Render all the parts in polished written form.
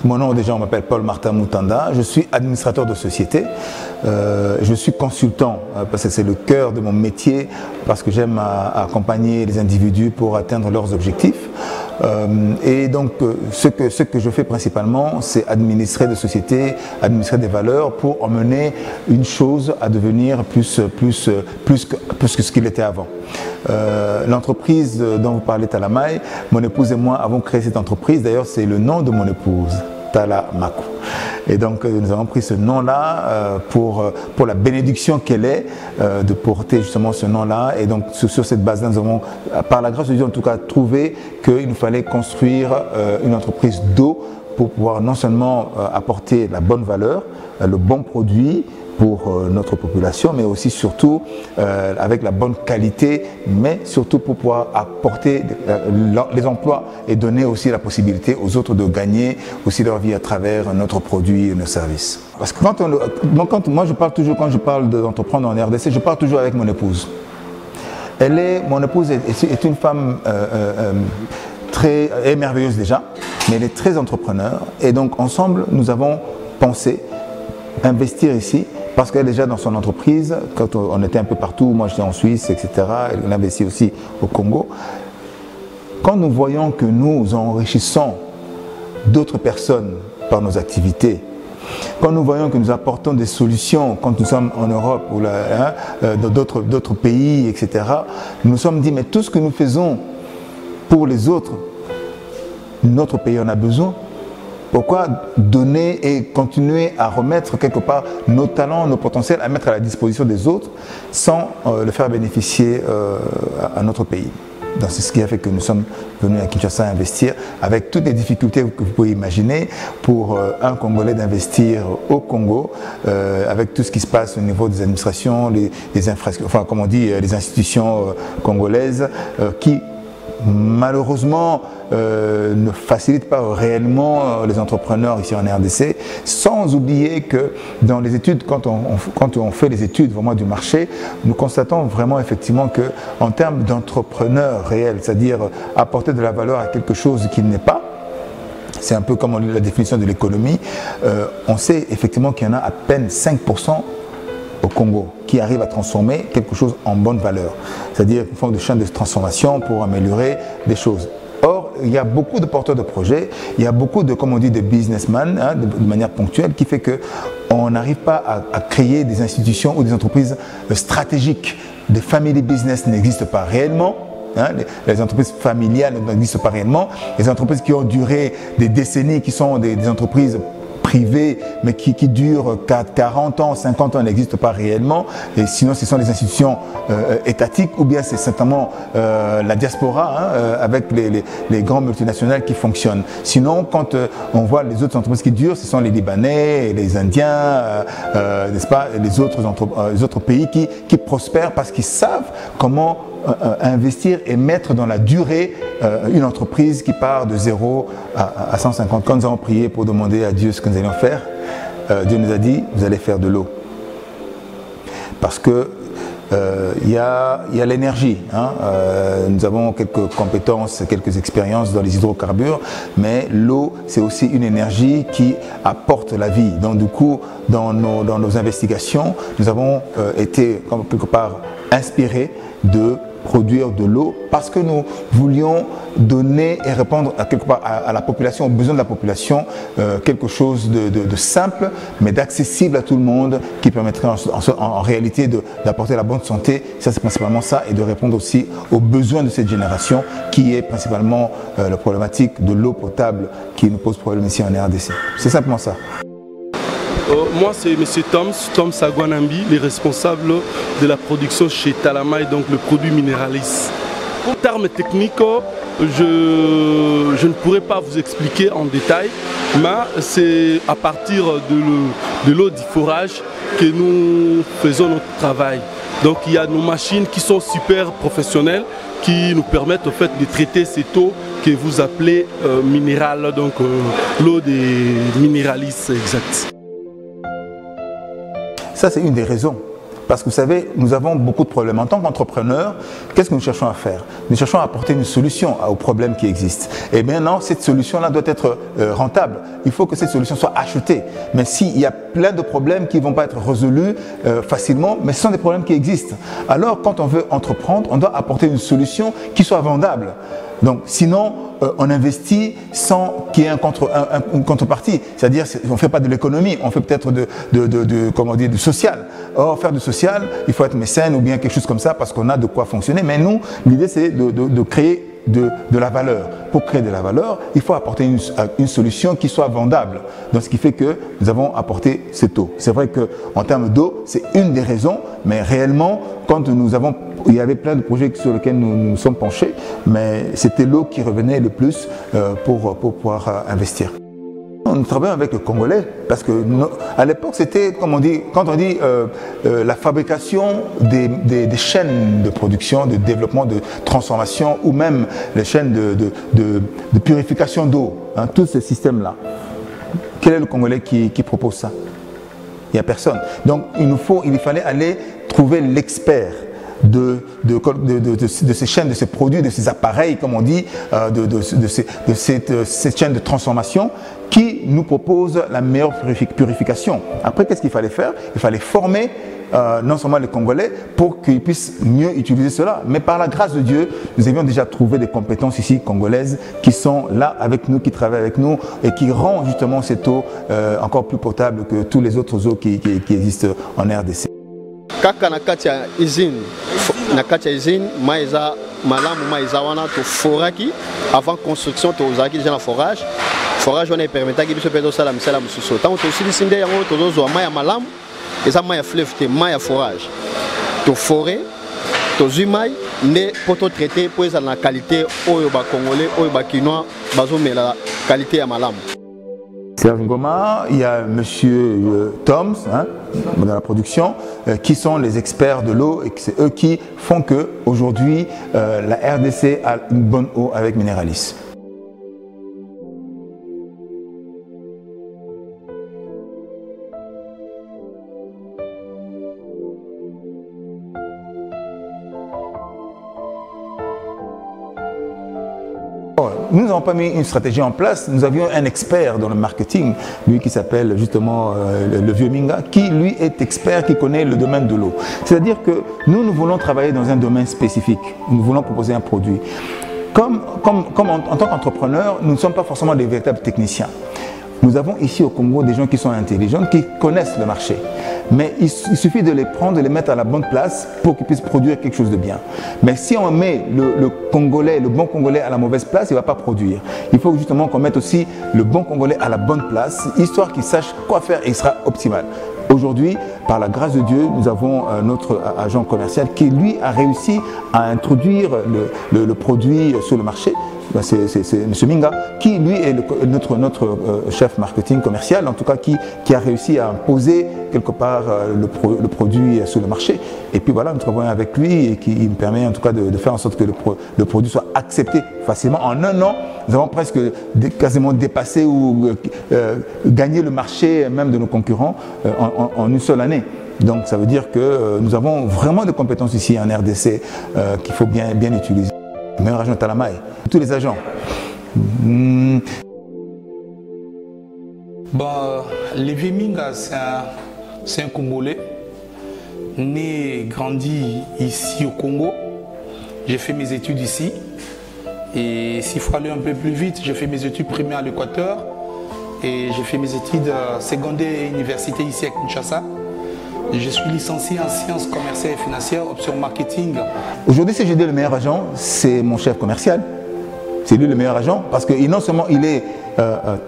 Mon nom, déjà, on m'appelle Paul Martin Moutanda. Je suis administrateur de société. Je suis consultant parce que c'est le cœur de mon métier, parce que j'aime accompagner les individus pour atteindre leurs objectifs. Et donc, ce que je fais principalement, c'est administrer des sociétés, administrer des valeurs pour emmener une chose à devenir plus que ce qu'il était avant. L'entreprise dont vous parlez, Talamaï, mon épouse et moi avons créé cette entreprise. D'ailleurs, c'est le nom de mon épouse, Tala Makou. Et donc, nous avons pris ce nom-là pour la bénédiction qu'elle est de porter justement ce nom-là. Et donc, sur cette base-là, nous avons, par la grâce de Dieu en tout cas, trouvé qu'il nous fallait construire une entreprise d'eau pour pouvoir non seulement apporter la bonne valeur, le bon produit pour notre population, mais aussi surtout avec la bonne qualité, mais surtout pour pouvoir apporter les emplois et donner aussi la possibilité aux autres de gagner aussi leur vie à travers notre produit et nos services. Parce que moi je parle toujours, quand je parle d'entreprendre en RDC, je parle toujours avec mon épouse. Mon épouse est une femme très merveilleuse déjà, mais elle est très entrepreneur, et donc ensemble nous avons pensé investir ici. Parce qu'elle est déjà dans son entreprise, quand on était un peu partout, moi j'étais en Suisse, etc., elle investit aussi au Congo. Quand nous voyons que nous enrichissons d'autres personnes par nos activités, quand nous voyons que nous apportons des solutions, quand nous sommes en Europe ou dans d'autres pays, etc., nous nous sommes dit, mais tout ce que nous faisons pour les autres, notre pays en a besoin. Pourquoi donner et continuer à remettre quelque part nos talents, nos potentiels, à mettre à la disposition des autres sans le faire bénéficier à notre pays? Donc c'est ce qui a fait que nous sommes venus à Kinshasa investir avec toutes les difficultés que vous pouvez imaginer pour un Congolais d'investir au Congo avec tout ce qui se passe au niveau des administrations, les infrastructures, enfin comme on dit, les institutions congolaises qui malheureusement ne facilite pas réellement les entrepreneurs ici en RDC, sans oublier que dans les études, quand on fait les études vraiment du marché, nous constatons vraiment effectivement que en termes d'entrepreneurs réels, c'est-à-dire apporter de la valeur à quelque chose qui n'est pas, c'est un peu comme on dit la définition de l'économie, on sait effectivement qu'il y en a à peine 5% au Congo qui arrivent à transformer quelque chose en bonne valeur, c'est-à-dire une forme de chaîne de transformation pour améliorer des choses. Or, il y a beaucoup de porteurs de projets, il y a beaucoup de, comme on dit, de businessmen, hein, de manière ponctuelle, qui fait qu'on n'arrive pas à créer des institutions ou des entreprises stratégiques. Des family business n'existent pas réellement. Hein, les entreprises familiales n'existent pas réellement. Les entreprises qui ont duré des décennies, qui sont des entreprises privées, mais qui durent 40 ans, 50 ans, n'existent pas réellement. Et sinon, ce sont les institutions étatiques, ou bien c'est certainement la diaspora, hein, avec les grands multinationales qui fonctionnent. Sinon, quand on voit les autres entreprises qui durent, ce sont les Libanais, les Indiens, n'est-ce pas, les autres pays qui prospèrent parce qu'ils savent comment investir et mettre dans la durée une entreprise qui part de 0 à 150. Quand nous avons prié pour demander à Dieu ce que nous allions faire, Dieu nous a dit, vous allez faire de l'eau. Parce que il y a l'énergie. Hein. Nous avons quelques compétences, quelques expériences dans les hydrocarbures, mais l'eau, c'est aussi une énergie qui apporte la vie. Donc du coup, dans nos investigations, nous avons été quelque part inspirés de produire de l'eau parce que nous voulions donner et répondre à quelque part à la population, aux besoins de la population, quelque chose de simple mais d'accessible à tout le monde qui permettrait en réalité d'apporter la bonne santé. Ça c'est principalement ça, et de répondre aussi aux besoins de cette génération qui est principalement la problématique de l'eau potable qui nous pose problème ici en RDC. C'est simplement ça. Moi, c'est M. Tom Sagwanambi, le responsable de la production chez Talamay, donc le produit Mineralis. En termes techniques, je ne pourrais pas vous expliquer en détail, mais c'est à partir de l'eau du forage que nous faisons notre travail. Donc il y a nos machines qui sont super professionnelles, qui nous permettent en fait de traiter cette eau que vous appelez minérale, donc l'eau des Mineralis exact. Ça, c'est une des raisons. Parce que vous savez, nous avons beaucoup de problèmes. En tant qu'entrepreneurs, qu'est-ce que nous cherchons à faire? Nous cherchons à apporter une solution aux problèmes qui existent. Et maintenant, cette solution-là doit être rentable. Il faut que cette solution soit achetée. Mais s'il y a plein de problèmes qui ne vont pas être résolus facilement, mais ce sont des problèmes qui existent. Alors, quand on veut entreprendre, on doit apporter une solution qui soit vendable. Donc, sinon, on investit sans qu'il y ait une contrepartie. C'est-à-dire, on ne fait pas de l'économie, on fait peut-être du social. Or, faire du social, il faut être mécène ou bien quelque chose comme ça parce qu'on a de quoi fonctionner. Mais nous, l'idée, c'est de créer de la valeur. Pour créer de la valeur, il faut apporter une solution qui soit vendable. Donc, ce qui fait que nous avons apporté cette eau. C'est vrai qu'en termes d'eau, c'est une des raisons, mais réellement, quand il y avait plein de projets sur lesquels nous sommes penchés, mais c'était l'eau qui revenait le plus pour pouvoir investir. Nous travaillons avec le Congolais parce que à l'époque c'était, comme on dit, quand on dit la fabrication des chaînes de production, de développement, de transformation ou même les chaînes de purification d'eau, hein, tous ces systèmes-là. Quel est le Congolais qui propose ça? Il n'y a personne. Donc il fallait aller trouver l'expert de ces chaînes, de ces produits, de ces appareils, comme on dit, de cette chaîne de transformation qui nous propose la meilleure purification. Après, qu'est-ce qu'il fallait faire? Il fallait former non seulement les Congolais pour qu'ils puissent mieux utiliser cela, mais par la grâce de Dieu, nous avions déjà trouvé des compétences ici congolaises qui sont là avec nous, qui travaillent avec nous et qui rendent justement cette eau encore plus potable que tous les autres eaux qui existent en RDC. Kaka na kati ya usine maiza malamu maiza wana to foraki avant construction to ozaki déjà na forage on est permetaki biso pedo sala misala mususu tant to silisi nde yango to zo maya malamu eza maya fleuve te maya forage to forêt to zumai ne poto traiter pour eza na qualité oyo ba congolais oyo ba kinois bazomela qualité ya malamu. Serge Ngoma, il y a monsieur Toms hein, dans la production qui sont les experts de l'eau et c'est eux qui font que aujourd'hui la RDC a une bonne eau avec Mineralis. Nous n'avons pas mis une stratégie en place, nous avions un expert dans le marketing, lui qui s'appelle justement le vieux Minga, qui lui est expert, qui connaît le domaine de l'eau. C'est-à-dire que nous voulons travailler dans un domaine spécifique, nous voulons proposer un produit. Comme en tant qu'entrepreneur, nous ne sommes pas forcément des véritables techniciens. Nous avons ici au Congo des gens qui sont intelligents, qui connaissent le marché. Mais il suffit de les prendre, de les mettre à la bonne place pour qu'ils puissent produire quelque chose de bien. Mais si on met le Congolais, le bon Congolais à la mauvaise place, il ne va pas produire. Il faut justement qu'on mette aussi le bon Congolais à la bonne place, histoire qu'il sache quoi faire et il sera optimal. Aujourd'hui, par la grâce de Dieu, nous avons notre agent commercial qui, lui, a réussi à introduire le produit sur le marché. C'est M. Minga qui, lui, est notre chef marketing commercial, en tout cas qui a réussi à imposer quelque part le produit sur le marché. Et puis voilà, nous travaillons avec lui et qui me permet en tout cas de faire en sorte que le produit soit accepté facilement. En un an, nous avons presque quasiment dépassé ou gagné le marché même de nos concurrents en une seule année. Donc ça veut dire que nous avons vraiment des compétences ici en RDC qu'il faut bien utiliser. Le meilleur agent Talamay, tous les agents. Lévi Minga, c'est un Congolais, né et grandi ici au Congo. j'ai fait mes études ici. Et s'il faut aller un peu plus vite, j'ai fait mes études primaires à l'Équateur. Et j'ai fait mes études secondaires et université ici à Kinshasa. Je suis licencié en sciences commerciales et financières, option marketing. Aujourd'hui, si je dis le meilleur agent, c'est mon chef commercial. C'est lui le meilleur agent parce que non seulement il est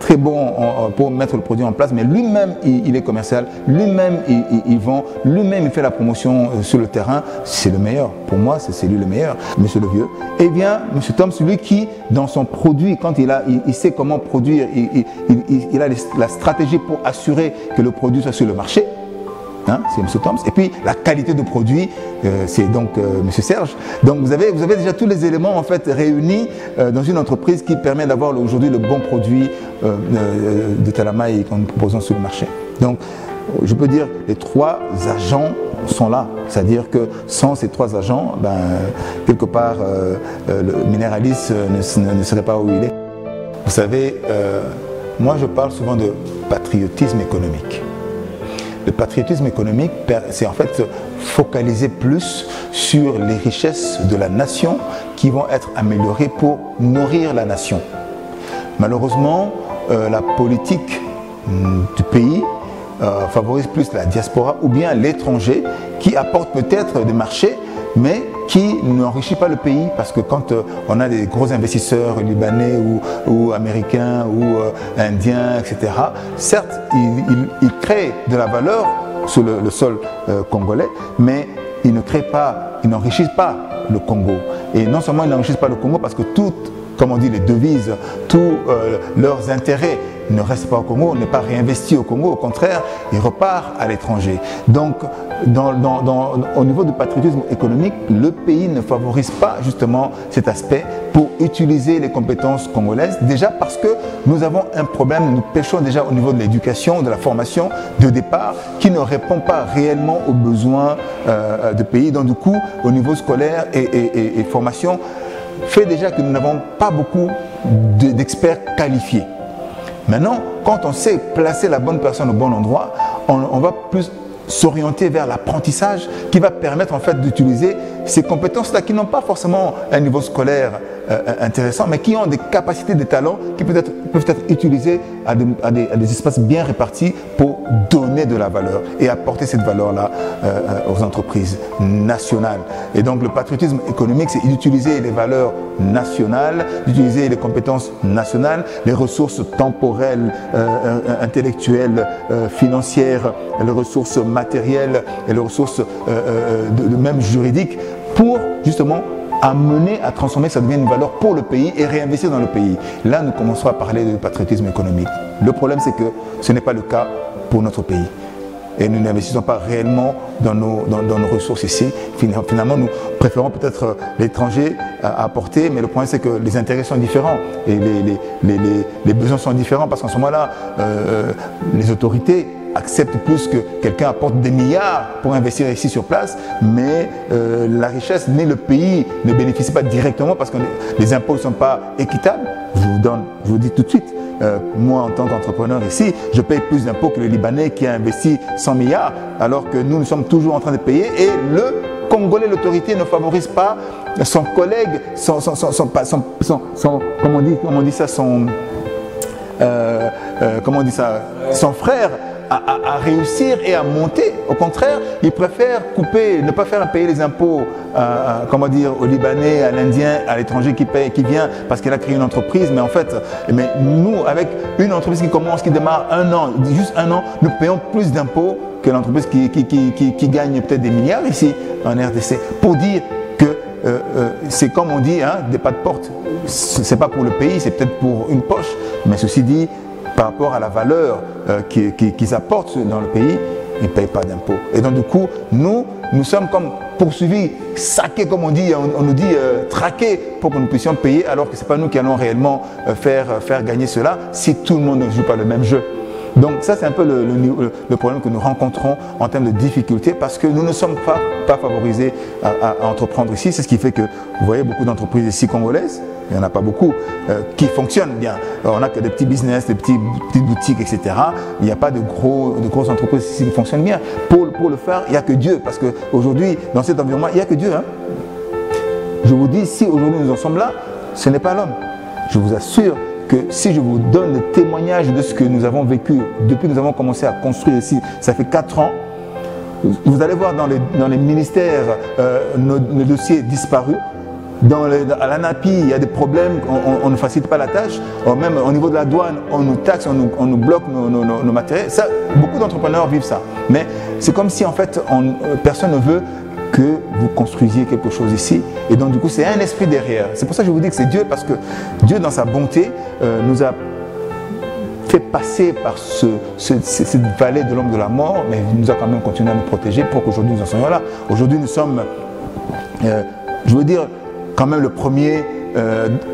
très bon pour mettre le produit en place, mais lui-même il est commercial, lui-même il vend, lui-même il fait la promotion sur le terrain. C'est le meilleur. Pour moi, c'est lui le meilleur, Monsieur le Vieux. Eh bien, Monsieur Tom, celui qui, dans son produit, quand il sait comment produire, il a la stratégie pour assurer que le produit soit sur le marché. Hein, c'est M. Toms. Et puis la qualité de produit, c'est donc M. Serge. Donc vous avez déjà tous les éléments en fait réunis dans une entreprise qui permet d'avoir aujourd'hui le bon produit de Talamaï que nous proposons sur le marché. Donc je peux dire les 3 agents sont là. C'est-à-dire que sans ces 3 agents, ben, quelque part le Mineralis ne serait pas où il est. Vous savez, moi je parle souvent de patriotisme économique. Le patriotisme économique, c'est en fait focaliser plus sur les richesses de la nation qui vont être améliorées pour nourrir la nation. Malheureusement, la politique du pays favorise plus la diaspora ou bien l'étranger qui apporte peut-être des marchés, mais qui n'enrichit pas le pays parce que quand on a des gros investisseurs libanais ou américains ou indiens, etc., certes, ils créent de la valeur sur le sol congolais, mais ils n'enrichissent pas le Congo. Et non seulement ils n'enrichissent pas le Congo parce que toutes, comme on dit, les devises, tous leurs intérêts ne restent pas au Congo, n'est pas réinvesti au Congo, au contraire, il repart à l'étranger. Donc, au niveau du patriotisme économique, le pays ne favorise pas justement cet aspect pour utiliser les compétences congolaises, déjà parce que nous avons un problème, nous pêchons déjà au niveau de l'éducation, de la formation de départ, qui ne répond pas réellement aux besoins du pays. Donc du coup, au niveau scolaire et formation, fait déjà que nous n'avons pas beaucoup d'experts qualifiés. Maintenant, quand on sait placer la bonne personne au bon endroit, on va plus s'orienter vers l'apprentissage qui va permettre en fait d'utiliser ces compétences-là qui n'ont pas forcément un niveau scolaire intéressant, mais qui ont des capacités, des talents qui peuvent être utilisés à des espaces bien répartis pour donner de la valeur et apporter cette valeur-là aux entreprises nationales. Et donc le patriotisme économique, c'est d'utiliser les valeurs nationales, d'utiliser les compétences nationales, les ressources temporelles, intellectuelles, financières, les ressources matérielles et les ressources même juridiques pour justement amener à transformer, ça devient une valeur pour le pays et réinvestir dans le pays. Là, nous commençons à parler de patriotisme économique. Le problème, c'est que ce n'est pas le cas pour notre pays. Et nous n'investissons pas réellement dans nos ressources ici. Finalement, nous préférons peut-être l'étranger à apporter, mais le problème, c'est que les intérêts sont différents et les besoins sont différents parce qu'en ce moment-là, les autorités accepte plus que quelqu'un apporte des milliards pour investir ici sur place, mais la richesse ni le pays ne bénéficie pas directement parce que les impôts ne sont pas équitables. Je vous dis tout de suite, moi en tant qu'entrepreneur ici, je paye plus d'impôts que le Libanais qui a investi 100 milliards, alors que nous sommes toujours en train de payer et le Congolais, l'autorité ne favorise pas son collègue, son frère à réussir et à monter. Au contraire, ils préfèrent ne pas faire payer les impôts aux Libanais, à l'Indien, à l'étranger qui vient parce qu'il a créé une entreprise. Mais en fait, nous, avec une entreprise qui démarre juste un an, nous payons plus d'impôts que l'entreprise qui gagne peut-être des milliards ici en RDC. Pour dire que c'est comme on dit, hein, des pas de porte, c'est pas pour le pays, c'est peut-être pour une poche. Mais ceci dit, par rapport à la valeur qu'ils apportent dans le pays, ils ne payent pas d'impôts. Et donc du coup, nous sommes comme poursuivis, saqués, comme on dit, on nous dit traqués pour que nous puissions payer, alors que ce n'est pas nous qui allons réellement faire gagner cela si tout le monde ne joue pas le même jeu. Donc ça, c'est un peu le problème que nous rencontrons en termes de difficultés parce que nous ne sommes pas favorisés à entreprendre ici. C'est ce qui fait que vous voyez beaucoup d'entreprises ici congolaises, il n'y en a pas beaucoup, qui fonctionnent bien. Alors, on n'a que des petits business, des petites boutiques, etc. Il n'y a pas de grosses entreprises ici qui fonctionnent bien. Pour le faire, il n'y a que Dieu parce qu'aujourd'hui, dans cet environnement, il n'y a que Dieu. Hein. Je vous dis, si aujourd'hui nous en sommes là, ce n'est pas l'homme. Je vous assure que si je vous donne le témoignage de ce que nous avons vécu depuis que nous avons commencé à construire ici, ça fait 4 ans, vous allez voir dans les ministères nos dossiers disparus. À l'ANAPI, il y a des problèmes, on ne facilite pas la tâche. Même au niveau de la douane, on nous taxe, on nous bloque nos matériels. Ça, beaucoup d'entrepreneurs vivent ça. Mais c'est comme si en fait, personne ne veut que vous construisiez quelque chose ici. Et donc du coup, c'est un esprit derrière. C'est pour ça que je vous dis que c'est Dieu, parce que Dieu, dans sa bonté, nous a fait passer par cette vallée de l'homme de la mort, mais il nous a quand même continué à nous protéger pour qu'aujourd'hui nous en soyons là. Aujourd'hui, nous sommes, je veux dire, quand même le premier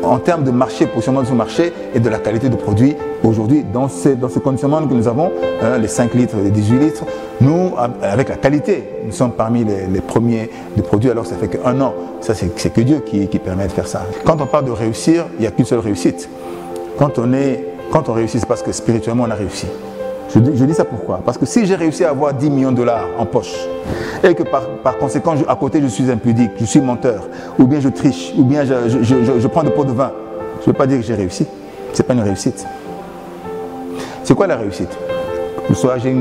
en termes de marché, positionnement de ce marché et de la qualité de produit. Aujourd'hui, dans ces conditionnements que nous avons, les 5 litres, les 18 litres, nous, avec la qualité, nous sommes parmi les premiers de produits, alors ça fait qu'1 an. Ça, c'est que Dieu qui permet de faire ça. Quand on parle de réussir, il n'y a qu'une seule réussite. Quand on réussit, c'est parce que spirituellement, on a réussi. Je dis ça pourquoi? Parce que si j'ai réussi à avoir 10 millions de dollars en poche et que par conséquent, à côté, je suis impudique, je suis menteur, ou bien je triche, ou bien je prends des pots de vin, je ne veux pas dire que j'ai réussi. Ce n'est pas une réussite. C'est quoi la réussite? Soit j'ai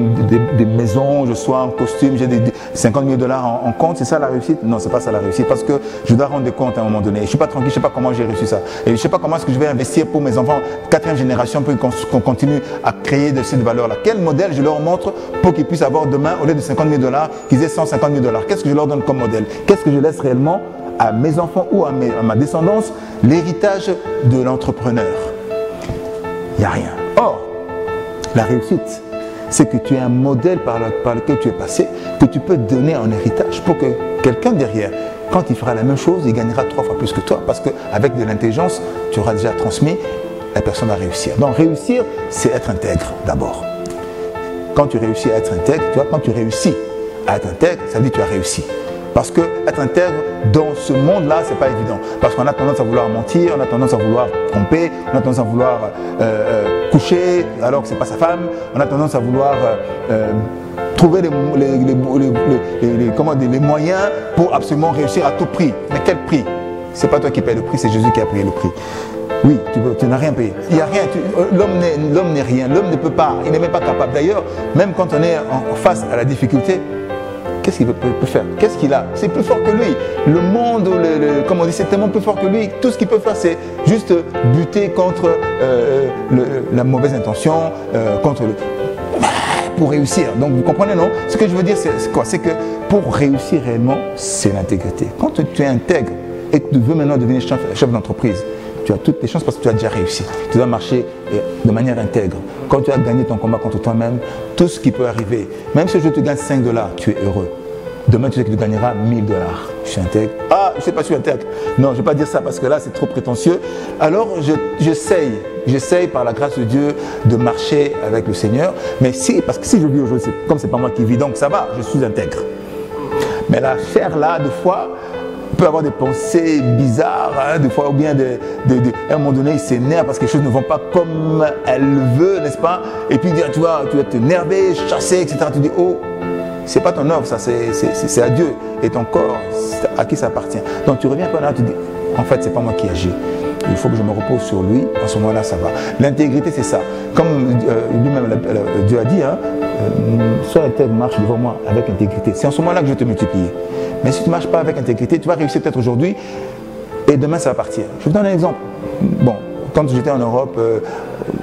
des maisons, je sois en costume, j'ai des 50 000 dollars en compte, c'est ça la réussite? Non, c'est pas ça la réussite, parce que je dois rendre des comptes à un moment donné. Je ne suis pas tranquille, je ne sais pas comment j'ai réussi ça. Et je ne sais pas comment est-ce que je vais investir pour mes enfants, 4e génération, pour qu'on continue à créer de cette valeur-là. Quel modèle je leur montre pour qu'ils puissent avoir demain, au lieu de 50 000 dollars, qu'ils aient 150 000 dollars? Qu'est-ce que je leur donne comme modèle? Qu'est-ce que je laisse réellement à mes enfants ou à ma descendance? L'héritage de l'entrepreneur. Il n'y a rien. Or, la réussite, c'est que tu es un modèle par lequel tu es passé, que tu peux donner en héritage pour que quelqu'un derrière, quand il fera la même chose, il gagnera 3 fois plus que toi, parce qu'avec de l'intelligence, tu auras déjà transmis, la personne va réussir. Donc réussir, c'est être intègre d'abord. Quand tu réussis à être intègre, tu vois, quand tu réussis à être intègre, ça veut dire que tu as réussi. Parce que être intègre dans ce monde-là, c'est pas évident. Parce qu'on a tendance à vouloir mentir, on a tendance à vouloir tromper, on a tendance à vouloir coucher alors que c'est pas sa femme, on a tendance à vouloir trouver les moyens pour absolument réussir à tout prix. Mais quel prix? C'est pas toi qui payes le prix, c'est Jésus qui a payé le prix. Oui, tu n'as rien payé. Il n'y a rien. L'homme n'est rien. L'homme ne peut pas. Il n'est même pas capable. D'ailleurs, même quand on est face à la difficulté, qu'est-ce qu'il peut faire? Qu'est-ce qu'il a? C'est plus fort que lui. Le monde, comme on dit, c'est tellement plus fort que lui. Tout ce qu'il peut faire, c'est juste buter contre la mauvaise intention, pour réussir. Donc vous comprenez, non? Ce que je veux dire, c'est quoi? C'est que pour réussir réellement, c'est l'intégrité. Quand tu es intègre et que tu veux maintenant devenir chef d'entreprise, tu as toutes les chances parce que tu as déjà réussi. Tu dois marcher de manière intègre. Quand tu as gagné ton combat contre toi-même, tout ce qui peut arriver, même si je te gagne 5 $, tu es heureux. Demain, tu sais que tu gagneras 1000 $. Je suis intègre. Ah, je ne sais pas si je suis intègre. Non, je ne vais pas dire ça parce que là, c'est trop prétentieux. Alors, j'essaye par la grâce de Dieu de marcher avec le Seigneur. Mais parce que si je vis aujourd'hui, comme ce n'est pas moi qui vis, donc ça va, je suis intègre. Mais la chair là, des fois, peut avoir des pensées bizarres, hein, des fois, ou bien à un moment donné, il s'énerve parce que les choses ne vont pas comme elle veut, n'est-ce pas? Et puis, tu vas t'énerver, chasser, etc. Tu dis, oh, c'est pas ton œuvre, ça, c'est à Dieu. Et ton corps, à qui ça appartient? Donc, tu reviens un peu là, tu dis, en fait, c'est pas moi qui agis. Il faut que je me repose sur lui, en ce moment-là, ça va. L'intégrité, c'est ça. Comme lui-même, Dieu a dit, hein, sois intègre, marche devant moi avec intégrité. C'est en ce moment-là que je vais te multiplier. Mais si tu ne marches pas avec intégrité, tu vas réussir peut-être aujourd'hui et demain ça va partir. Je vous donne un exemple. Bon, quand j'étais en Europe,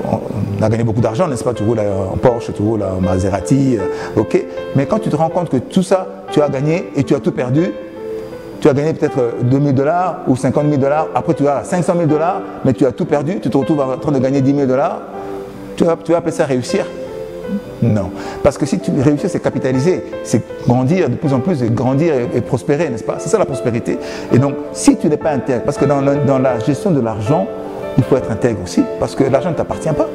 on a gagné beaucoup d'argent, n'est-ce pas? Tu roules en Porsche, tu roules en Maserati, ok. Mais quand tu te rends compte que tout ça, tu as gagné et tu as tout perdu, tu as gagné peut-être 2000 $ ou 50 000 $, après tu as 500 000 $, mais tu as tout perdu, tu te retrouves en train de gagner 10 000 $, tu vas appeler ça réussir? Non, parce que si tu réussis, c'est capitaliser, c'est grandir de plus en plus, grandir et prospérer, n'est-ce pas? C'est ça la prospérité. Et donc, si tu n'es pas intègre, parce que dans la gestion de l'argent, il faut être intègre aussi, parce que l'argent ne t'appartient pas.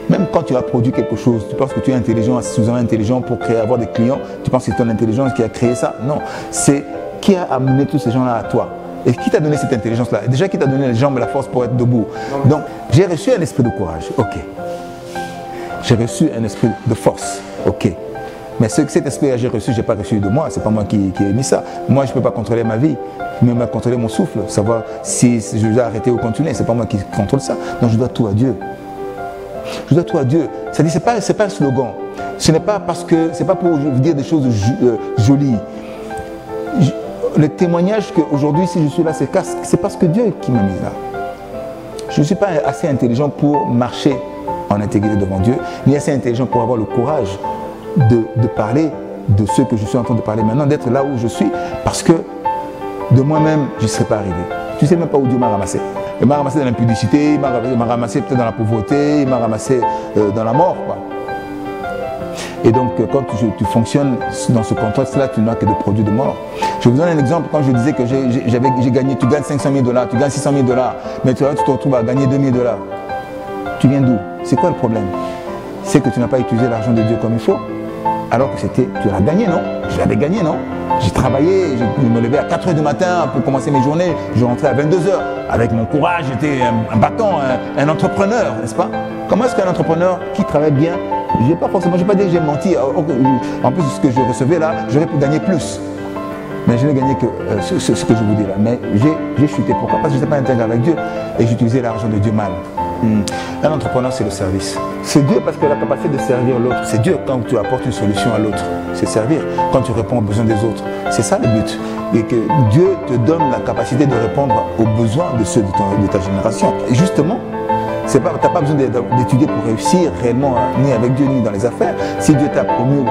Même quand tu as produit quelque chose, tu penses que tu es intelligent, suffisamment intelligent pour avoir des clients, tu penses que c'est ton intelligence qui a créé ça? Non, c'est qui a amené tous ces gens-là à toi. Et qui t'a donné cette intelligence-là? Déjà, qui t'a donné les jambes et la force pour être debout? Donc, j'ai reçu un esprit de courage, ok. J'ai reçu un esprit de force, ok. Mais cet esprit que j'ai reçu, je n'ai pas reçu de moi, c'est pas moi qui ai mis ça. Moi, je ne peux pas contrôler ma vie, même contrôler mon souffle, savoir si je dois arrêter ou continuer, c'est pas moi qui contrôle ça. Donc je dois tout à Dieu. Je dois tout à Dieu. C'est-à-dire, c'est pas un slogan. Ce n'est pas parce que, c'est pas pour vous dire des choses jolies. Le témoignage qu'aujourd'hui, si je suis là, c'est parce que Dieu qui m'a mis là. Je ne suis pas assez intelligent pour marcher en intégrité devant Dieu, ni assez intelligent pour avoir le courage de parler de ce que je suis en train de parler maintenant, d'être là où je suis, parce que de moi-même, je ne serais pas arrivé. Tu ne sais même pas où Dieu m'a ramassé. Il m'a ramassé dans l'impudicité, il m'a ramassé peut-être dans la pauvreté, il m'a ramassé dans la mort, quoi. Et donc, quand tu fonctionnes dans ce contexte-là, tu n'as que des produits de mort. Je vous donne un exemple. Quand je disais que j'ai gagné, tu gagnes 500 000 $, tu gagnes 600 000 $, mais tu te retrouves à gagner 2 000 $. Tu viens d'où? C'est quoi le problème? C'est que tu n'as pas utilisé l'argent de Dieu comme il faut, alors que tu l'as gagné, non? Je l'avais gagné, non? J'ai travaillé, je me levais à 4 h du matin pour commencer mes journées, je rentrais à 22 h. Avec mon courage, j'étais un bâton, un entrepreneur, n'est-ce pas? Comment est-ce qu'un entrepreneur qui travaille bien, je ne vais pas dire que j'ai menti, en plus de ce que je recevais là, j'aurais pu gagner plus. Mais je n'ai gagné que ce que je vous dis là. Mais j'ai chuté. Pourquoi? Parce que je n'étais pas intégré avec Dieu et j'utilisais l'argent de Dieu mal. Un entrepreneur, c'est le service. C'est Dieu parce qu'il a la capacité de servir l'autre. C'est Dieu quand tu apportes une solution à l'autre. C'est servir. Quand tu réponds aux besoins des autres. C'est ça le but. Et que Dieu te donne la capacité de répondre aux besoins de ceux de ta génération. Et justement, tu n'as pas besoin d'étudier pour réussir réellement, ni avec Dieu, ni dans les affaires. Si Dieu t'a promu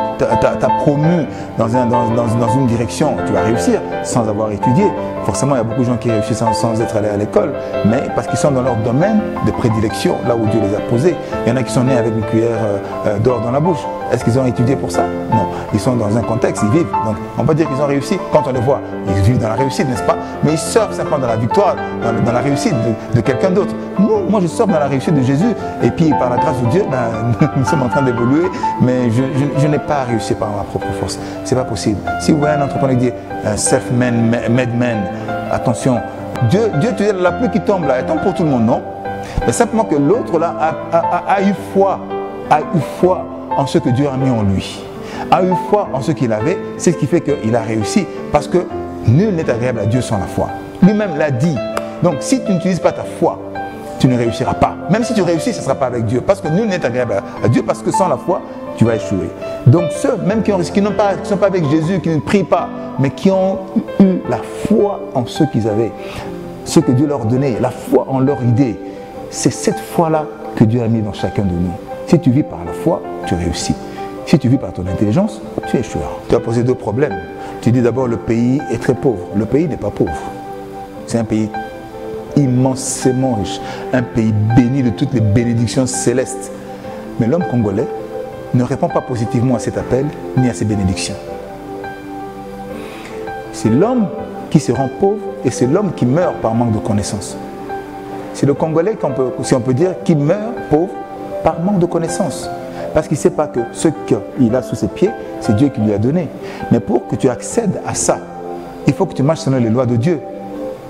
dans une direction, tu vas réussir sans avoir étudié. Forcément, il y a beaucoup de gens qui réussissent sans être allés à l'école, mais parce qu'ils sont dans leur domaine de prédilection, là où Dieu les a posés. Il y en a qui sont nés avec une cuillère d'or dans la bouche. Est-ce qu'ils ont étudié pour ça? Non. Ils sont dans un contexte, ils vivent. Donc, on peut dire qu'ils ont réussi. Quand on les voit, ils vivent dans la réussite, n'est-ce pas? Mais ils surfent simplement dans la victoire, dans la réussite de quelqu'un d'autre. Moi, je surfe dans la réussite de Jésus. Et puis, par la grâce de Dieu, nous sommes en train d'évoluer. Mais je n'ai pas réussi par ma propre force. Ce n'est pas possible. Si vous voyez un entrepreneur qui dit self-made man, attention, Dieu te dit la pluie qui tombe là, elle tombe pour tout le monde, non? Mais simplement que l'autre là a eu foi en ce que Dieu a mis en lui, a eu foi en ce qu'il avait, c'est ce qui fait qu'il a réussi, parce que nul n'est agréable à Dieu sans la foi. Lui-même l'a dit. Donc si tu n'utilises pas ta foi, tu ne réussiras pas. Même si tu réussis, ce ne sera pas avec Dieu, parce que nul n'est agréable à Dieu, parce que sans la foi, tu vas échouer. Donc ceux même qui ne sont pas avec Jésus, qui ne prient pas, mais qui ont eu la foi en ce qu'ils avaient, ce que Dieu leur donnait, la foi en leur idée, c'est cette foi-là que Dieu a mis dans chacun de nous. Si tu vis par la foi, tu réussis. Si tu vis par ton intelligence, tu échoueras. Tu as posé deux problèmes. Tu dis d'abord le pays est très pauvre. Le pays n'est pas pauvre. C'est un pays immensément riche. Un pays béni de toutes les bénédictions célestes. Mais l'homme congolais ne répond pas positivement à cet appel ni à ces bénédictions. C'est l'homme qui se rend pauvre et c'est l'homme qui meurt par manque de connaissances. C'est le Congolais, si on peut dire, qui meurt pauvre par manque de connaissances. Parce qu'il ne sait pas que ce qu'il a sous ses pieds, c'est Dieu qui lui a donné. Mais pour que tu accèdes à ça, il faut que tu marches selon les lois de Dieu.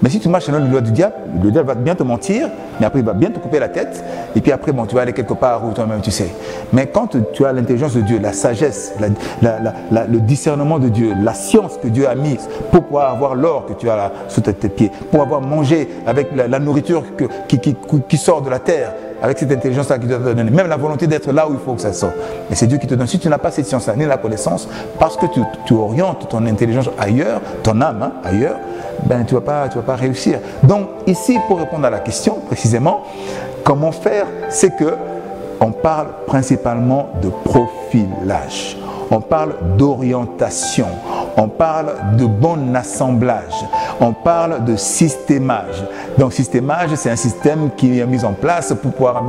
Mais si tu marches selon les lois du diable, le diable va bien te mentir, mais après il va bien te couper la tête, et puis après, bon, tu vas aller quelque part où toi-même tu sais. Mais quand tu as l'intelligence de Dieu, la sagesse, le discernement de Dieu, la science que Dieu a mise pour pouvoir avoir l'or que tu as là, sous tes pieds, pour avoir mangé avec la nourriture qui sort de la terre, avec cette intelligence-là qui doit te donner, même la volonté d'être là où il faut que ça sorte. Mais c'est Dieu qui te donne. Si tu n'as pas cette science-là, ni la connaissance, parce que tu orientes ton intelligence ailleurs, ton âme ailleurs, ben, tu ne vas pas réussir. Donc ici, pour répondre à la question précisément, comment faire, c'est que on parle principalement de profilage, on parle d'orientation, on parle de bon assemblage, on parle de systémage. Donc systémage, c'est un système qui est mis en place pour pouvoir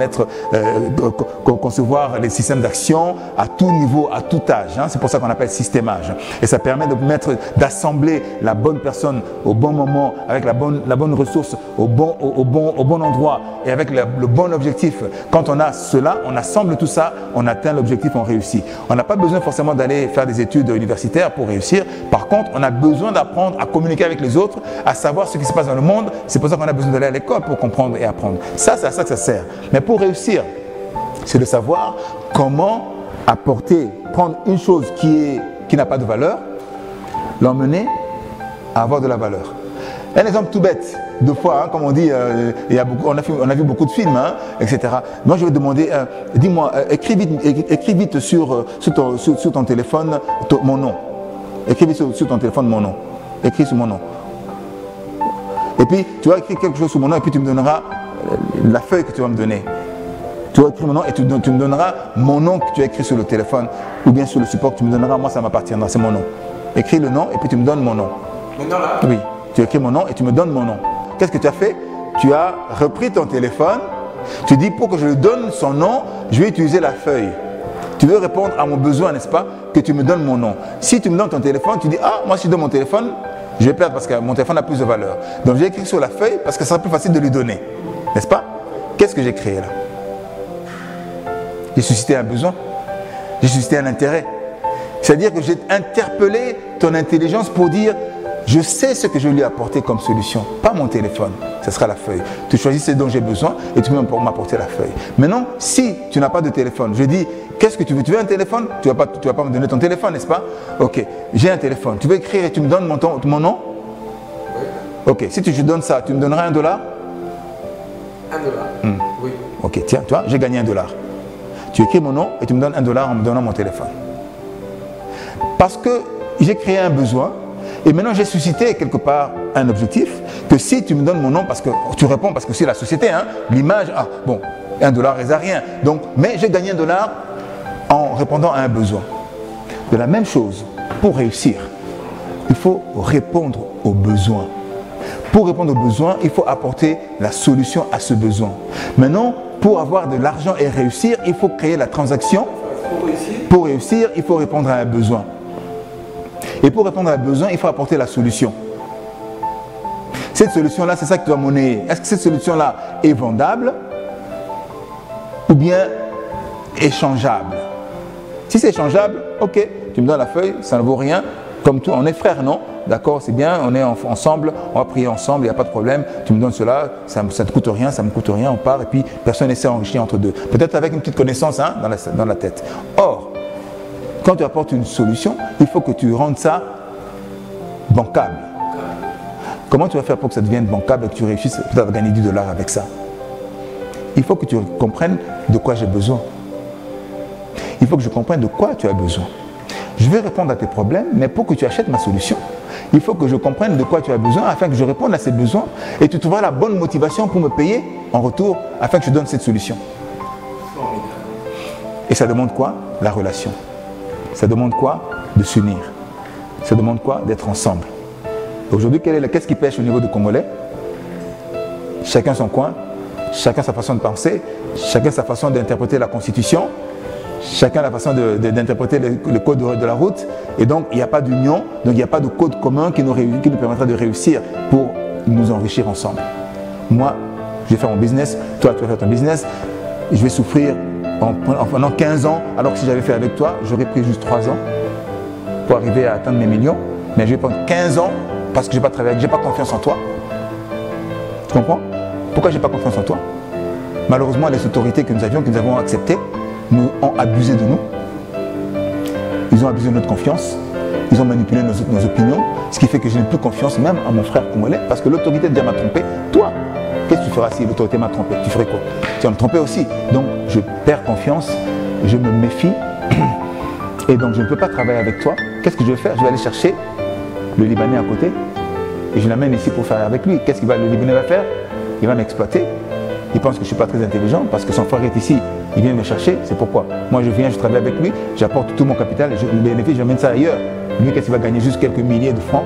concevoir les systèmes d'action à tout niveau, à tout âge. Hein. C'est pour ça qu'on appelle systémage. Et ça permet d'assembler la bonne personne au bon moment, avec la bonne ressource au bon endroit et avec le bon objectif. Quand on a cela, on assemble tout ça, on atteint l'objectif, on réussit. On n'a pas besoin forcément d'aller faire des études universitaires pour réussir. Par contre, on a besoin d'apprendre à communiquer avec les autres, à savoir ce qui se passe dans le monde. C'est pour ça qu'on a besoin d'aller à l'école pour comprendre et apprendre. Ça, c'est à ça que ça sert. Mais pour réussir, c'est de savoir comment apporter prendre une chose qui n'a pas de valeur, l'emmener à avoir de la valeur. Un exemple tout bête, deux fois, hein, comme on dit, on a vu beaucoup de films, hein, etc. Moi, je vais demander, dis-moi, écris vite sur ton téléphone mon nom. Écris vite sur ton téléphone mon nom. Écris sur mon nom. Et puis, tu vas écrire quelque chose sur mon nom et puis tu me donneras la feuille que tu vas me donner. Tu vas écrire mon nom et tu me donneras mon nom que tu as écrit sur le téléphone ou bien sur le support que tu me donneras. Moi, ça m'appartiendra, c'est mon nom. Écris le nom et puis tu me donnes mon nom. Maintenant là? Oui, tu écris mon nom et tu me donnes mon nom. Qu'est-ce que tu as fait? Tu as repris ton téléphone. Tu dis, pour que je lui donne son nom, je vais utiliser la feuille. Tu veux répondre à mon besoin, n'est-ce pas? Que tu me donnes mon nom. Si tu me donnes ton téléphone, tu dis, ah, moi si je donne mon téléphone, je vais perdre parce que mon téléphone a plus de valeur. Donc j'ai écrit sur la feuille parce que ça sera plus facile de lui donner. N'est-ce pas? Qu'est-ce que j'ai créé là? J'ai suscité un besoin. J'ai suscité un intérêt. C'est-à-dire que j'ai interpellé ton intelligence pour dire, je sais ce que je lui ai apporté comme solution, pas mon téléphone, ce sera la feuille. Tu choisis ce dont j'ai besoin et tu peux m'apporter la feuille. Maintenant, si tu n'as pas de téléphone, je dis, qu'est-ce que tu veux? Tu veux un téléphone? Tu ne vas pas me donner ton téléphone, n'est-ce pas? Ok, j'ai un téléphone. Tu veux écrire et tu me donnes mon nom? Ok, si tu donnes ça, tu me donneras $1? $1? Oui. Ok, tiens, tu vois, j'ai gagné $1. Tu écris mon nom et tu me donnes $1 en me donnant mon téléphone. Parce que j'ai créé un besoin et maintenant j'ai suscité quelque part un objectif que si tu me donnes mon nom, parce que tu réponds, parce que c'est la société, hein, l'image, ah bon, $1 reste à rien. Donc, mais j'ai gagné $1 en répondant à un besoin. De la même chose, pour réussir, il faut répondre aux besoins. Pour répondre aux besoins, il faut apporter la solution à ce besoin. Maintenant, pour avoir de l'argent et réussir, il faut créer la transaction. Pour réussir, il faut répondre à un besoin. Et pour répondre à un besoin, il faut apporter la solution. Cette solution-là, c'est ça que tu dois monnayer. Est-ce que cette solution-là est vendable ou bien échangeable? Si c'est échangeable, ok, tu me donnes la feuille, ça ne vaut rien. Comme tout, on est frères, non? D'accord, c'est bien, on est ensemble, on va prier ensemble, il n'y a pas de problème. Tu me donnes cela, ça ne te coûte rien, ça ne me coûte rien, on part et puis personne essaie d'enrichir entre deux. Peut-être avec une petite connaissance, hein, dans la tête. Or, quand tu apportes une solution, il faut que tu rendes ça bancable. Comment tu vas faire pour que ça devienne bancable et que tu réussisses peut-être à gagner $10 avec ça? Il faut que tu comprennes de quoi j'ai besoin. Il faut que je comprenne de quoi tu as besoin. Je vais répondre à tes problèmes, mais pour que tu achètes ma solution, il faut que je comprenne de quoi tu as besoin afin que je réponde à ces besoins et tu trouveras la bonne motivation pour me payer en retour afin que je donne cette solution. Et ça demande quoi? La relation. Ça demande quoi? De s'unir. Ça demande quoi? D'être ensemble. Aujourd'hui, qu'est-ce qui pêche au niveau des Congolais? Chacun son coin, chacun sa façon de penser, chacun sa façon d'interpréter la Constitution, chacun la façon d'interpréter le code de la route. Et donc, il n'y a pas d'union, donc il n'y a pas de code commun qui nous permettra de réussir pour nous enrichir ensemble. Moi, je vais faire mon business, toi, tu vas faire ton business. Je vais souffrir pendant 15 ans, alors que si j'avais fait avec toi, j'aurais pris juste 3 ans pour arriver à atteindre mes millions. Mais je vais prendre 15 ans parce que je n'ai pas travaillé, je n'ai pas confiance en toi. Tu comprends? Pourquoi je n'ai pas confiance en toi? Malheureusement, les autorités que nous avons acceptées, nous ont abusé de nous. Ils ont abusé de notre confiance. Ils ont manipulé nos opinions. Ce qui fait que je n'ai plus confiance même à mon frère congolais parce que l'autorité déjà m'a trompé. Toi, qu'est-ce que tu feras si l'autorité m'a trompé? Tu ferais quoi? Tu vas me tromper aussi. Donc, je perds confiance. Je me méfie. Et donc, je ne peux pas travailler avec toi. Qu'est-ce que je vais faire? Je vais aller chercher le Libanais à côté et je l'amène ici pour faire avec lui. Qu'est-ce que le Libanais va faire? Il va m'exploiter. Il pense que je ne suis pas très intelligent parce que son frère est ici. Il vient me chercher, c'est pourquoi. Moi je viens, je travaille avec lui, j'apporte tout mon capital, je me bénéficie, j'amène ça ailleurs. Lui, qu'est-ce qu'il va gagner? Juste quelques milliers de francs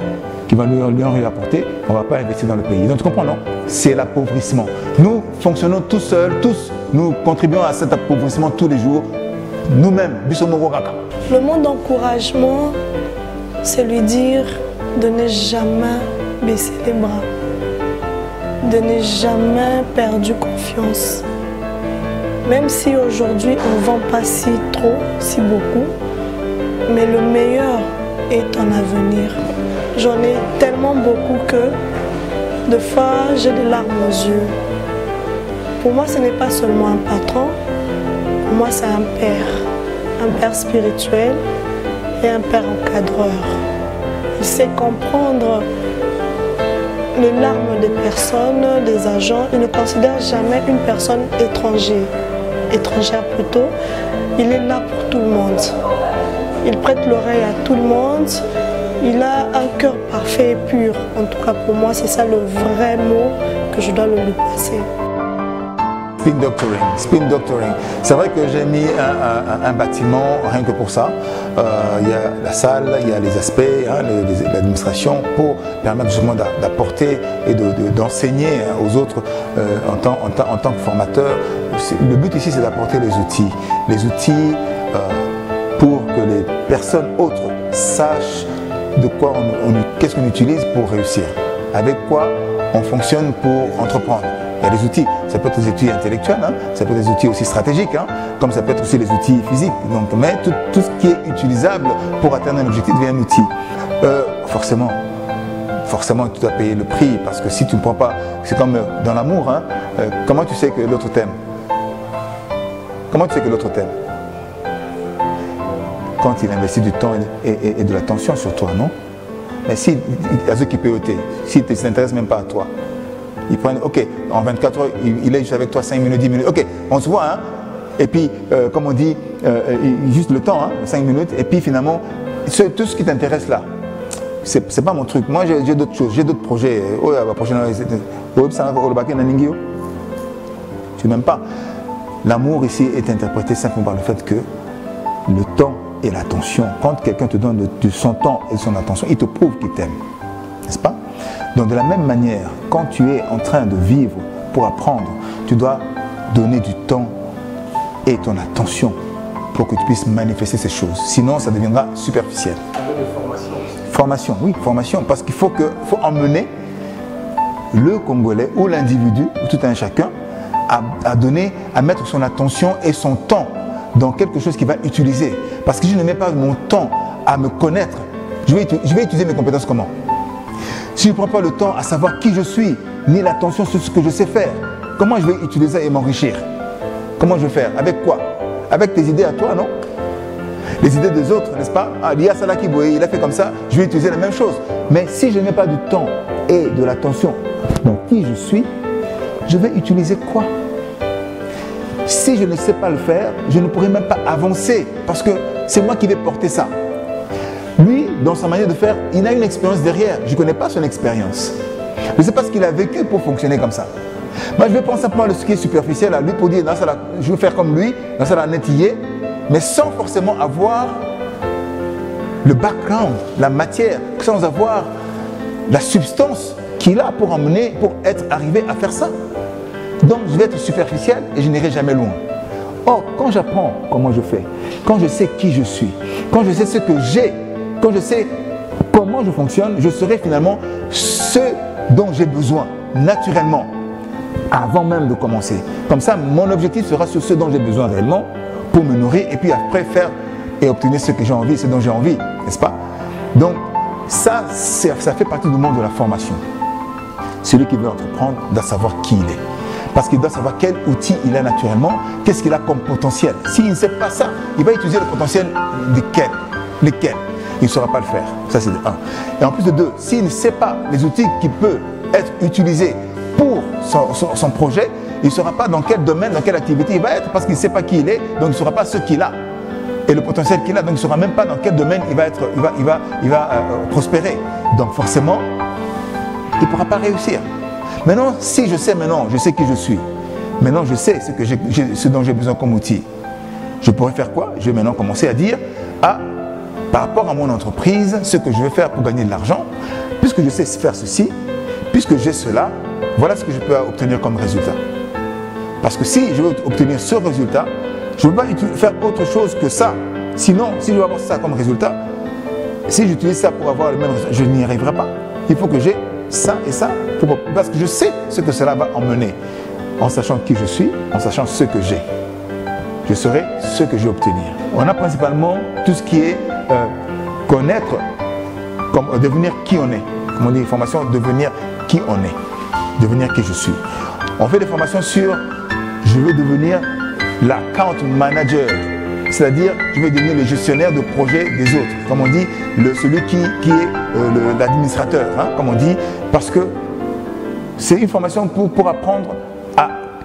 qu'il va lui en apporter. On ne va pas investir dans le pays. Donc tu comprends, non? C'est l'appauvrissement. Nous fonctionnons tout seuls, tous, nous contribuons à cet appauvrissement tous les jours. Nous-mêmes, le mot d'encouragement, c'est lui dire de ne jamais baisser les bras, de ne jamais perdre confiance. Même si aujourd'hui on ne vend pas si trop, si beaucoup, mais le meilleur est en avenir. J'en ai tellement beaucoup que de fois j'ai des larmes aux yeux. Pour moi ce n'est pas seulement un patron, pour moi c'est un père, un père spirituel et un père encadreur. Il sait comprendre les larmes des personnes, des agents. Il ne considère jamais une personne étrangère plutôt. Il est là pour tout le monde. Il prête l'oreille à tout le monde. Il a un cœur parfait et pur. En tout cas pour moi, c'est ça le vrai mot que je dois lui passer. Spin doctoring, spin doctoring. C'est vrai que j'ai mis un bâtiment rien que pour ça. Il y a la salle, il y a les aspects, l'administration pour permettre justement d'apporter et d'enseigner aux autres en tant que formateur. Le but ici, c'est d'apporter les outils pour que les personnes autres sachent de quoi qu'est-ce qu'on utilise pour réussir, avec quoi on fonctionne pour entreprendre. Il y a des outils, ça peut être des outils intellectuels, hein, ça peut être des outils aussi stratégiques, hein, comme ça peut être aussi des outils physiques. Donc, mais tout ce qui est utilisable pour atteindre un objectif devient un outil. Forcément, tu dois payer le prix, parce que si tu ne prends pas, c'est comme dans l'amour, hein, comment tu sais que l'autre t'aime? Comment tu sais que l'autre t'aime? Quand il investit du temps et de l'attention sur toi, non? Mais si, il y a ceux qui peuvent ôter, s'il ne s'intéresse même pas à toi, ils prennent, ok, en 24 heures, il est juste avec toi 5 minutes, 10 minutes, ok, on se voit, hein, et puis, comme on dit, juste le temps, hein, 5 minutes, et puis finalement, tout ce qui t'intéresse là, c'est pas mon truc. Moi, j'ai d'autres choses, j'ai d'autres projets. Tu n'aimes pas. L'amour ici est interprété simplement par le fait que le temps et l'attention, quand quelqu'un te donne de son temps et de son attention, il te prouve qu'il t'aime, n'est-ce pas? Donc de la même manière, quand tu es en train de vivre pour apprendre, tu dois donner du temps et ton attention pour que tu puisses manifester ces choses. Sinon, ça deviendra superficiel. Formation, oui, formation, parce qu'il faut emmener le Congolais ou l'individu, ou tout un chacun, à mettre son attention et son temps dans quelque chose qu'il va utiliser. Parce que je ne mets pas mon temps à me connaître. Je vais utiliser mes compétences comment? Si je ne prends pas le temps à savoir qui je suis, ni l'attention sur ce que je sais faire, comment je vais utiliser ça et m'enrichir? Comment je vais faire? Avec quoi? Avec tes idées à toi, non? Les idées des autres, n'est-ce pas? Ah, il y a ça là qui bouille, il a fait comme ça, je vais utiliser la même chose. Mais si je n'ai pas du temps et de l'attention dans qui je suis, je vais utiliser quoi? Si je ne sais pas le faire, je ne pourrai même pas avancer parce que c'est moi qui vais porter ça. Lui, dans sa manière de faire, il a une expérience derrière. Je ne connais pas son expérience. Je ne sais pas ce qu'il a vécu pour fonctionner comme ça. Moi, je vais prendre simplement ce qui est superficiel à lui pour dire, je veux faire comme lui, dans ça, la netiller, mais sans forcément avoir le background, la matière, sans avoir la substance qu'il a pour emmener, pour arrivé à faire ça. Donc, je vais être superficiel et je n'irai jamais loin. Or, quand j'apprends comment je fais, quand je sais qui je suis, quand je sais ce que j'ai, quand je sais comment je fonctionne, je serai finalement ce dont j'ai besoin, naturellement, avant même de commencer. Comme ça, mon objectif sera sur ce dont j'ai besoin réellement pour me nourrir et puis après faire et obtenir ce que j'ai envie, ce dont j'ai envie, n'est-ce pas? Donc, ça fait partie du monde de la formation. Celui qui veut entreprendre doit savoir qui il est. Parce qu'il doit savoir quel outil il a naturellement, qu'est-ce qu'il a comme potentiel. S'il ne sait pas ça, il va utiliser le potentiel lesquels il ne saura pas le faire. Ça, c'est de 1. Et en plus de 2, s'il ne sait pas les outils qui peuvent être utilisés pour son projet, il ne saura pas dans quel domaine, dans quelle activité il va être, parce qu'il ne sait pas qui il est, donc il ne saura pas ce qu'il a. Et le potentiel qu'il a, donc il ne saura même pas dans quel domaine il va prospérer. Donc forcément, il ne pourra pas réussir. Maintenant, si je sais maintenant, je sais qui je suis. Maintenant, je sais ce dont j'ai besoin comme outil. Je pourrais faire quoi? Je vais maintenant commencer à dire, par rapport à mon entreprise, ce que je vais faire pour gagner de l'argent, puisque je sais faire ceci, puisque j'ai cela, voilà ce que je peux obtenir comme résultat. Parce que si je veux obtenir ce résultat, je ne peux pas faire autre chose que ça. Sinon, si je veux avoir ça comme résultat, si j'utilise ça pour avoir le même résultat, je n'y arriverai pas. Il faut que j'ai ça et ça, parce que je sais ce que cela va emmener. En sachant qui je suis, en sachant ce que j'ai. Je saurai ce que je vais obtenir. On a principalement tout ce qui est connaître, comme devenir qui on est. Comme on dit, formation, devenir qui on est. Devenir qui je suis. On fait des formations sur, je veux devenir l'account manager. c'est-à-dire je vais devenir le gestionnaire de projet des autres, comme on dit, celui qui est l'administrateur, hein, comme on dit, parce que c'est une formation pour apprendre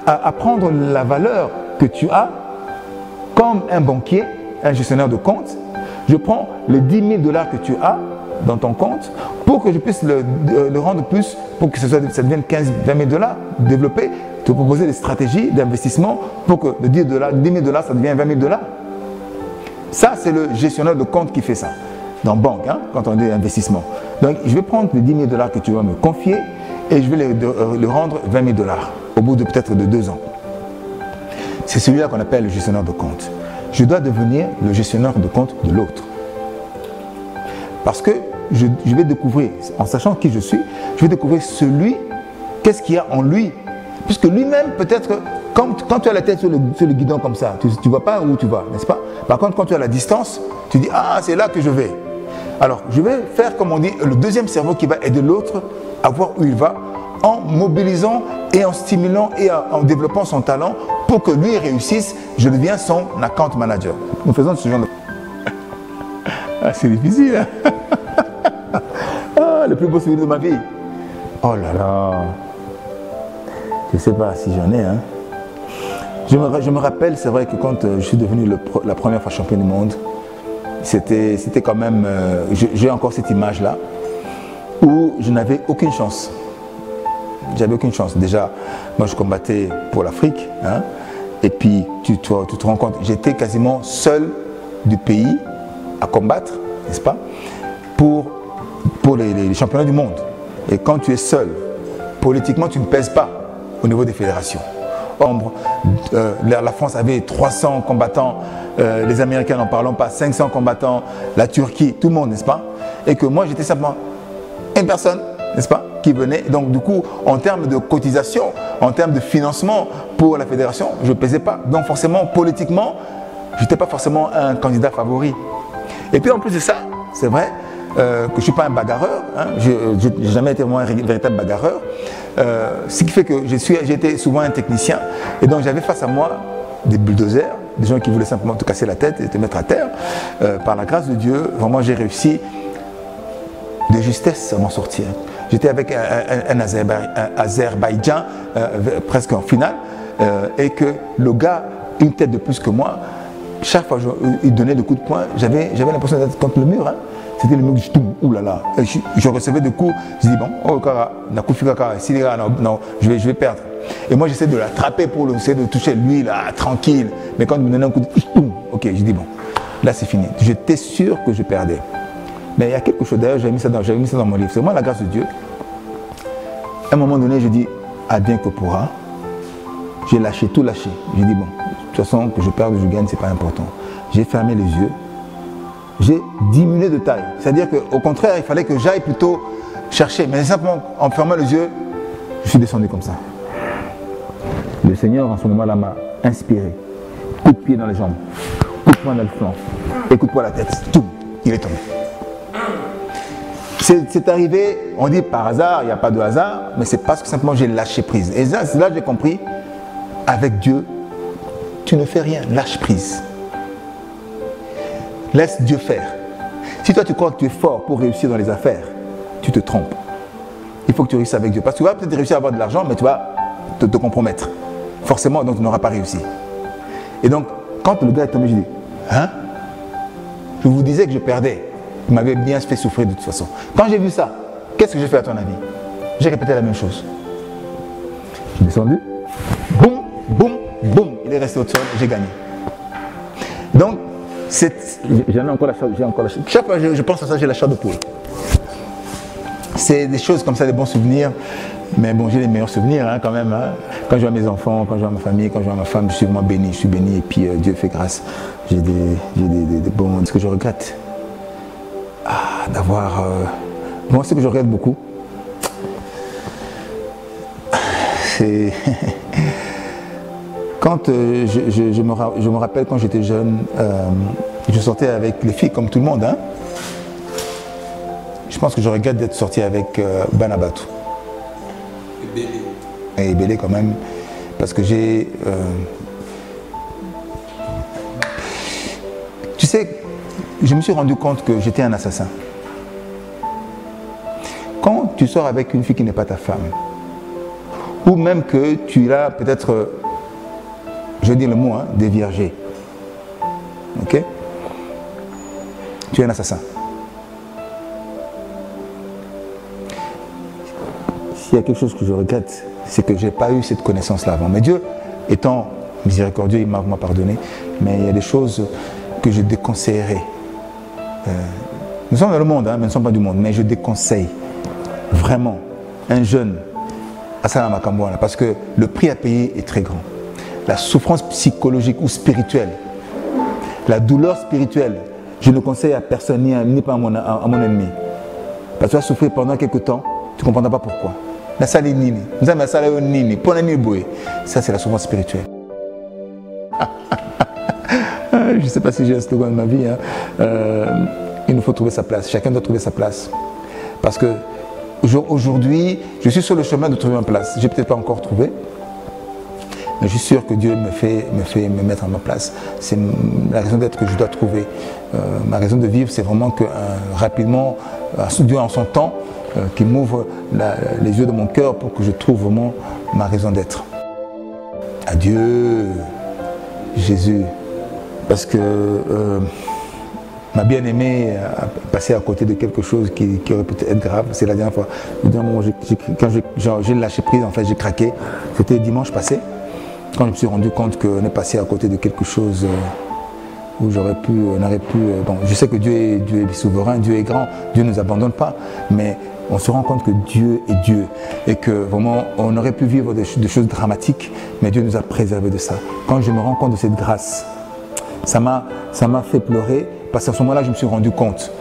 à prendre la valeur que tu as comme un banquier, un gestionnaire de compte. Je prends les 10 000 $ que tu as dans ton compte pour que je puisse le rendre plus, pour que ça devienne 15 000 $, 20 000 $, développer, te proposer des stratégies d'investissement pour que de 10 000 $, ça devienne 20 000 $. Ça, c'est le gestionnaire de compte qui fait ça, dans banque, hein, quand on dit investissement. Donc, je vais prendre les 10 000 $ que tu vas me confier et je vais le rendre 20 000 $ au bout de peut-être de 2 ans. C'est celui-là qu'on appelle le gestionnaire de compte. Je dois devenir le gestionnaire de compte de l'autre. Parce que je vais découvrir, en sachant qui je suis, je vais découvrir qu'est-ce qu'il y a en lui. Puisque lui-même, peut-être, quand tu as la tête sur le guidon comme ça, tu ne vois pas où tu vas, n'est-ce pas? Par contre, quand tu as la distance, tu dis, ah, c'est là que je vais. Alors, je vais faire, comme on dit, le deuxième cerveau qui va aider l'autre à voir où il va, en mobilisant et en stimulant et en développant son talent pour que lui réussisse. Je deviens son account manager. Nous faisons ce genre de... Ah, c'est difficile, hein? Ah, le plus beau souvenir de ma vie. Oh là là. Je ne sais pas si j'en ai, hein. Je me rappelle, c'est vrai que quand je suis devenu la première fois champion du monde, c'était quand même... j'ai encore cette image-là où je n'avais aucune chance. J'avais aucune chance. Déjà, moi je combattais pour l'Afrique, hein, et puis tu te rends compte, j'étais quasiment seul du pays à combattre, n'est-ce pas, pour les championnats du monde. Et quand tu es seul, politiquement tu ne pèses pas au niveau des fédérations. La France avait 300 combattants, les Américains n'en parlons pas, 500 combattants, la Turquie, tout le monde, n'est-ce pas? Et que moi j'étais simplement une personne, n'est-ce pas, qui venait. Donc du coup, en termes de cotisation, en termes de financement pour la fédération, je ne pesais pas. Donc forcément, politiquement, je n'étais pas forcément un candidat favori. Et puis en plus de ça, c'est vrai que je ne suis pas un bagarreur, hein, je n'ai jamais été vraiment un véritable bagarreur, ce qui fait que j'étais souvent un technicien, et donc j'avais face à moi des bulldozers, des gens qui voulaient simplement te casser la tête et te mettre à terre. Par la grâce de Dieu, vraiment j'ai réussi de justesse à m'en sortir. J'étais avec un Azerbaïdjan presque en finale, et que le gars, une tête de plus que moi, chaque fois qu'il donnait des coups de poing, j'avais l'impression d'être contre le mur. Hein. C'était le mur que je tombe, oulala. Je recevais des coups, je dis bon, oh, non, je vais perdre. Et moi j'essaie de l'attraper pour essayer de toucher lui là, tranquille. Mais quand il me donnait un coup de ok, je dis bon, là c'est fini. J'étais sûr que je perdais. Mais il y a quelque chose, d'ailleurs j'avais mis ça dans mon livre, c'est moi la grâce de Dieu. À un moment donné, je dis, advienne que pourra. J'ai lâché, tout lâché. J'ai dit, bon, de toute façon, que je perde ou je gagne, c'est pas important. J'ai fermé les yeux. J'ai diminué de taille. C'est-à-dire qu'au contraire, il fallait que j'aille plutôt chercher. Mais simplement, en fermant les yeux, je suis descendu comme ça. Le Seigneur, en ce moment-là, m'a inspiré. Coup de pied dans les jambes, coup de poing dans le flanc, et coup de poing à la tête. Tout, il est tombé. C'est arrivé, on dit par hasard, il n'y a pas de hasard, mais c'est parce que simplement j'ai lâché prise. Et là j'ai compris, avec Dieu, tu ne fais rien, lâche prise. Laisse Dieu faire. Si toi tu crois que tu es fort pour réussir dans les affaires, tu te trompes. Il faut que tu réussisses avec Dieu. Parce que tu vas peut-être réussir à avoir de l'argent, mais tu vas te compromettre. Forcément, donc tu n'auras pas réussi. Et donc, quand le gars est tombé, je dis, hein? Je vous disais que je perdais. Il m'avait bien fait souffrir de toute façon. Quand j'ai vu ça, qu'est-ce que j'ai fait à ton avis? J'ai répété la même chose. Je suis descendu, boum, boum, boum, il est resté au sol, j'ai gagné. Donc, j'en ai encore la chair, chaque fois que je pense à ça, j'ai la chair de poule. C'est des choses comme ça, des bons souvenirs. Mais bon, j'ai les meilleurs souvenirs hein, quand même. Hein. Quand je vois mes enfants, quand je vois ma famille, quand je vois ma femme, je suis vraiment béni. Je suis béni et puis Dieu fait grâce. J'ai des bons... Ce que je regrette, d'avoir... Bon, ce que je regrette beaucoup, c'est... Quand je me rappelle quand j'étais jeune, je sortais avec les filles comme tout le monde. Hein. Je pense que je regrette d'être sorti avec Banabatou. Et Bélé quand même, parce que j'ai... sais, je me suis rendu compte que j'étais un assassin. Quand tu sors avec une fille qui n'est pas ta femme, ou même que tu l'as peut-être, je vais dire le mot, hein, déviergé, ok? Tu es un assassin. S'il y a quelque chose que je regrette, c'est que je n'ai pas eu cette connaissance-là avant. Mais Dieu, étant miséricordieux, il m'a pardonné, mais il y a des choses que je déconseillerais. Nous sommes dans le monde, hein, mais nous ne sommes pas du monde, mais je déconseille vraiment un jeune à Salama Kambouana, parce que le prix à payer est très grand. La souffrance psychologique ou spirituelle, la douleur spirituelle, je ne conseille à personne, ni pas à mon ennemi. Parce que tu vas souffrir pendant quelques temps, tu ne comprendras pas pourquoi. Ça, c'est la souffrance spirituelle. Je ne sais pas si j'ai un slogan de ma vie. Hein. Il nous faut trouver sa place. Chacun doit trouver sa place. Parce que aujourd'hui, je suis sur le chemin de trouver ma place. Je n'ai peut-être pas encore trouvé. Mais je suis sûr que Dieu me fait me mettre à ma place. C'est la raison d'être que je dois trouver. Ma raison de vivre, c'est vraiment que rapidement, Dieu en son temps, qu'il m'ouvre les yeux de mon cœur pour que je trouve vraiment ma raison d'être. Adieu, Jésus. Parce que ma bien-aimée a passé à côté de quelque chose qui aurait pu être grave. C'est la dernière fois. Le dernier moment, quand j'ai lâché prise, en fait, j'ai craqué. C'était dimanche passé. Quand je me suis rendu compte qu'on est passé à côté de quelque chose où j'aurais pu, on aurait pu... Bon, je sais que Dieu est souverain, Dieu est grand, Dieu ne nous abandonne pas, mais on se rend compte que Dieu est Dieu et que vraiment on aurait pu vivre des choses dramatiques, mais Dieu nous a préservés de ça. Quand je me rends compte de cette grâce, ça m'a fait pleurer parce qu'à ce moment-là, je me suis rendu compte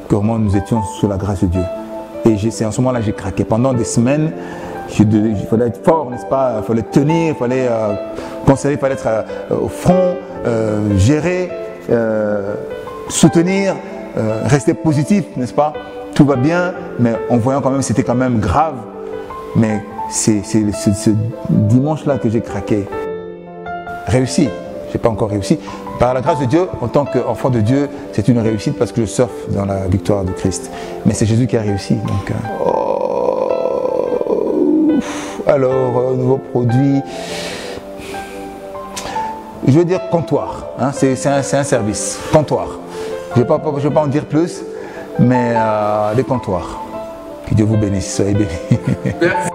que vraiment nous étions sous la grâce de Dieu. Et c'est en ce moment-là que j'ai craqué. Pendant des semaines, il fallait être fort, n'est-ce pas? Il fallait tenir, il fallait conserver, il fallait être au front, gérer, soutenir, rester positif, n'est-ce pas? Tout va bien, mais en voyant quand même, c'était quand même grave. Mais c'est ce dimanche-là que j'ai craqué. Réussi, je n'ai pas encore réussi. Par la grâce de Dieu, en tant qu'enfant de Dieu, c'est une réussite parce que je surfe dans la victoire de Christ. Mais c'est Jésus qui a réussi. Donc, alors, nouveau produit, je veux dire comptoir, hein, c'est un service, comptoir. Je ne vais pas en dire plus, mais des comptoirs. Que Dieu vous bénisse, soyez bénis. Merci.